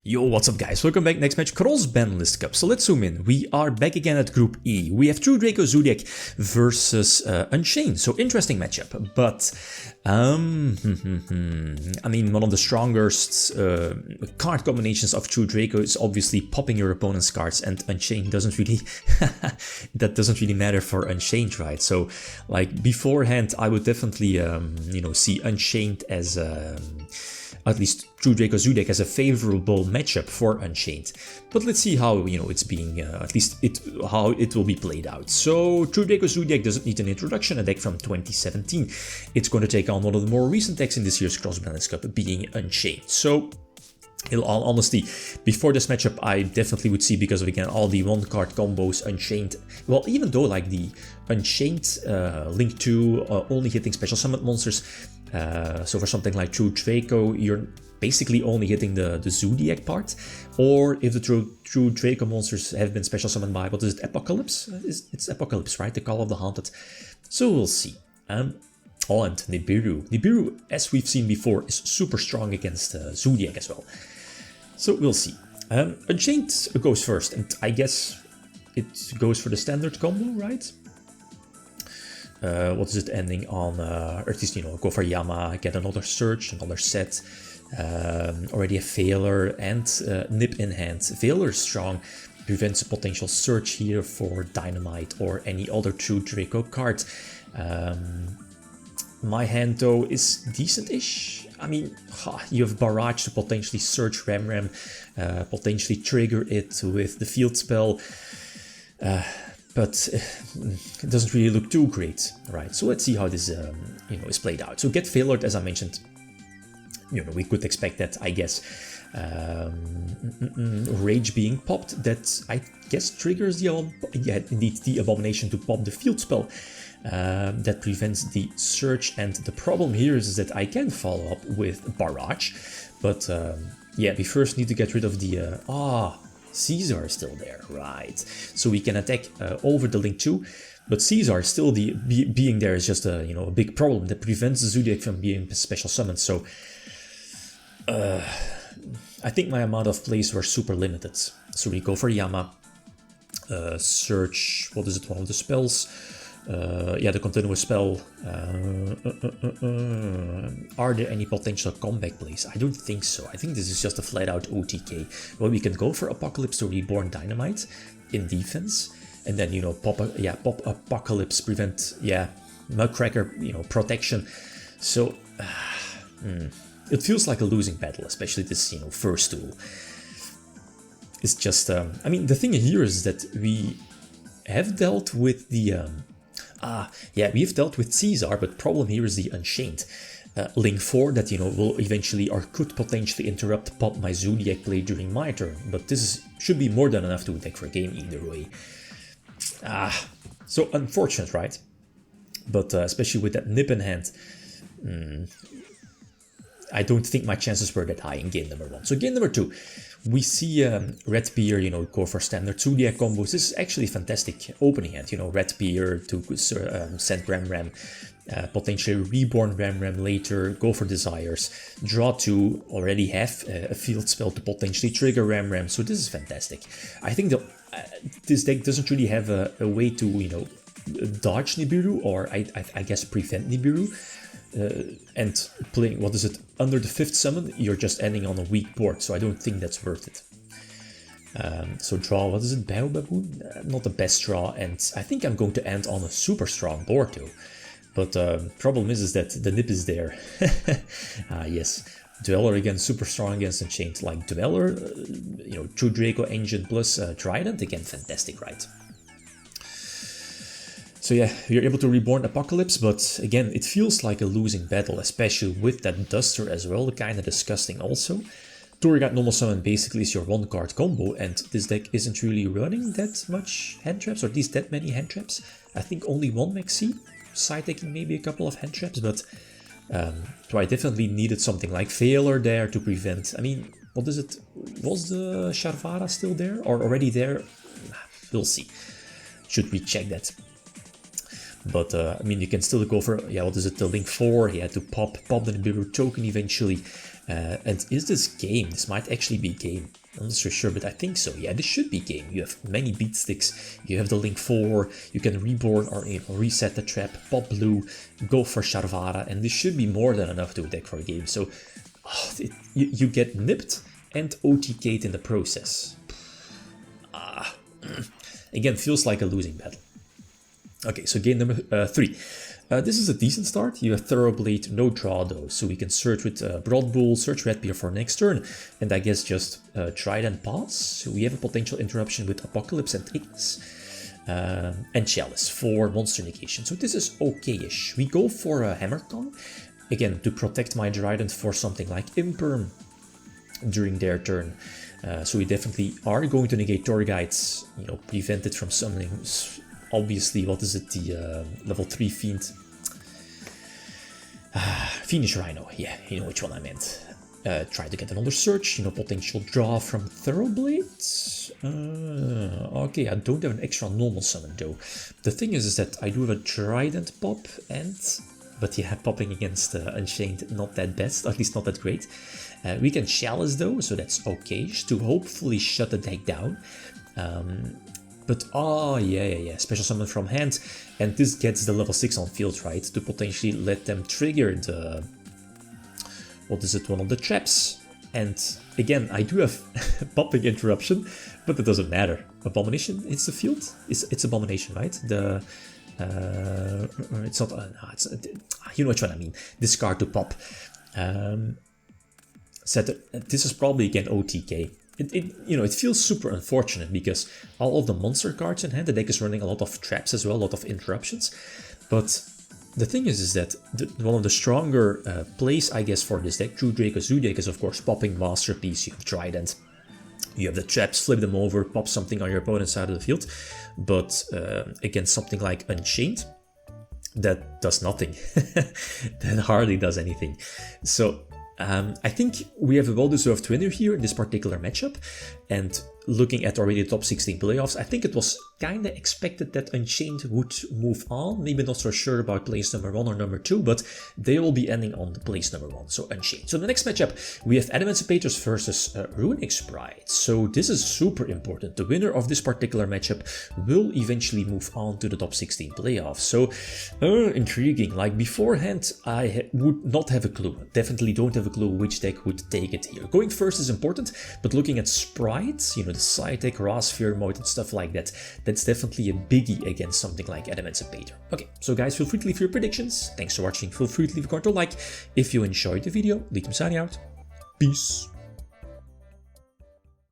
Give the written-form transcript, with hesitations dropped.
Yo, what's up guys? Welcome back, next match, Cross-Banlist Cup. So let's zoom in. We are back again at Group E. We have True Draco Zoodiac versus Unchained. So interesting matchup, but I mean, one of the strongest card combinations of True Draco is obviously popping your opponent's cards, and Unchained doesn't really, that doesn't really matter for Unchained, right? So like beforehand, I would definitely, you know, see Unchained as at least True Draco Zoodiac as a favorable matchup for Unchained. But let's see how, you know, it's being, at least how it will be played out. So True Draco Zoodiac doesn't need an introduction, a deck from 2017. It's going to take on one of the more recent decks in this year's Cross-Banlist Cup, being Unchained. So in all honesty, before this matchup, I definitely would see, because of, again, all the one-card combos, Unchained. Well, even though, like, the Unchained Link 2 only hitting special summon monsters, so for something like True Draco, you're basically only hitting the Zoodiac part. Or if the True Draco monsters have been special summoned by, what is it, Apocalypse? It's Apocalypse, right? The Call of the Haunted. So we'll see. Oh, and Nibiru. Nibiru, as we've seen before, is super strong against Zoodiac as well. So we'll see. Unchained goes first, and I guess it goes for the standard combo, right? What is it ending on? Or at least, you know, go for Yama, get another search, another set. Already a Failure and Nip in hand. Failure is strong, prevents a potential search here for Dynamite or any other True Draco card. My hand, though, is decent-ish. I mean, you have Barrage to potentially search Ram, potentially trigger it with the field spell, but it doesn't really look too great, right? So let's see how this, you know, is played out. So get Failured, as I mentioned, you know, we could expect that, I guess. Rage being popped, that I guess triggers the, yeah, indeed, the Abomination to pop the field spell. That prevents the search, and the problem here is that I can follow up with Barrage, but yeah, we first need to get rid of the Caesar is still there, right? So we can attack over the Link 2, but Caesar still being there is just a, you know, a big problem that prevents the Zoodiac from being special summoned. So I think my amount of plays were super limited. So we go for Yama, search, what is it, one of the spells. Yeah, the continuous spell. Are there any potential comeback plays? I don't think so. I think this is just a flat-out OTK. Well, we can go for Apocalypse to Reborn Dynamite in defense, and then, you know, pop Apocalypse, prevent, yeah, Mudcracker, you know, protection. So it feels like a losing battle, especially this, you know, first tool. It's just, I mean, the thing here is that we have dealt with the yeah, we've dealt with Caesar, but problem here is the Unchained. Link 4 that, you know, will eventually or could potentially interrupt pop my Zoodiac play during my turn, but this should be more than enough to attack for a game either way. So unfortunate, right? But especially with that Nip in hand, I don't think my chances were that high in game number 1. So game number 2, we see Redbeard, you know, go for standard Zoodiac combos. This is actually fantastic opening hand, you know, Redbeard to send Ram, potentially reborn Ram later, go for Desires, draw 2, already have a field spell to potentially trigger Ram. So this is fantastic. I think this deck doesn't really have a way to, you know, dodge Nibiru, or I guess prevent Nibiru. And playing, what is it, under the 5th summon, you're just ending on a weak board, so I don't think that's worth it. So draw, what is it, Baboon? Not the best draw, and I think I'm going to end on a super strong board too. But problem is that the Nip is there. Yes, Dweller again, super strong against Unchained. Like Dweller, you know, True Draco Engine plus Trident, again, fantastic, right? So yeah, you're able to reborn Apocalypse, but again, it feels like a losing battle, especially with that Duster as well, kind of disgusting also. Torgat Normal Summon basically is your one-card combo, and this deck isn't really running that much hand traps, or at least that many hand traps. I think only one Maxi, side-decking maybe a couple of hand traps, but so I definitely needed something like Failure there to prevent. I mean, what is it? Was the Sharvara still there, or already there? We'll see. Should we check that? But I mean, you can still go for, yeah, what is it, the Link 4, he had to pop the Nibiru token eventually, And is this game? This might actually be game. I'm not so sure, but I think so. Yeah, this should be game. You have many beat sticks. You have the Link 4. You can reborn or reset the trap, pop blue, go for Sharvara, and this should be more than enough to attack for a game. So you get nipped and OTK'd in the process. Again, feels like a losing battle. Okay, so game number 3. This is a decent start. You have Thoroughblade, no draw though, so we can search with Broad Bull, search Red Beer for next turn, and I guess just try it and pass. So we have a potential interruption with Apocalypse and Ignis, and Chalice for monster negation. So this is okay-ish. We go for a Hammerton, again, to protect my Dryden for something like Imperm during their turn. So we definitely are going to negate Torguides, you know, prevent it from summoning. Obviously, what is it, the level 3 Fiend? Fiendish Rhino, yeah, you know which one I meant. Try to get another search, you know, potential draw from Thoroughblade. Okay, I don't have an extra normal summon though. The thing is that I do have a Trident pop, but yeah, popping against Unchained, not that best, at least not that great. We can Chalice though, so that's okay, to hopefully shut the deck down. But oh yeah, special summon from hand, and this gets the level 6 on field, right, to potentially let them trigger the, what is it, one of the traps. And again, I do have popping interruption, but it doesn't matter. Abomination hits the field? It's Abomination, right? The it's not, no, it's, you know which one I mean. Discard to pop. This is probably again OTK. It feels super unfortunate because all of the monster cards in hand, the deck is running a lot of traps as well, a lot of interruptions. But the thing is that one of the stronger plays, I guess, for this deck, through Draco Zoodiac, is of course popping Masterpiece. You have Trident, you have the traps, flip them over, pop something on your opponent's side of the field. But against something like Unchained, that does nothing. That hardly does anything. So I think we have a well-deserved winner here in this particular matchup, and looking at already the top 16 playoffs, I think it was kinda expected that Unchained would move on. Maybe not so sure about place number 1 or number 2, but they will be ending on the place number 1, so Unchained. So the next matchup, we have Adamantipator's versus Runic Sprite. So this is super important. The winner of this particular matchup will eventually move on to the top 16 playoffs. So intriguing. Like beforehand, I would not have a clue. Definitely don't have a clue which deck would take it here. Going first is important, but looking at Sprite, you know, the side deck, Rasphere mode and stuff like that, that's definitely a biggie against something like Adamantipator. Okay, so guys, feel free to leave your predictions. Thanks for watching. Feel free to leave a comment or like. If you enjoyed the video, leave them signing out. Peace.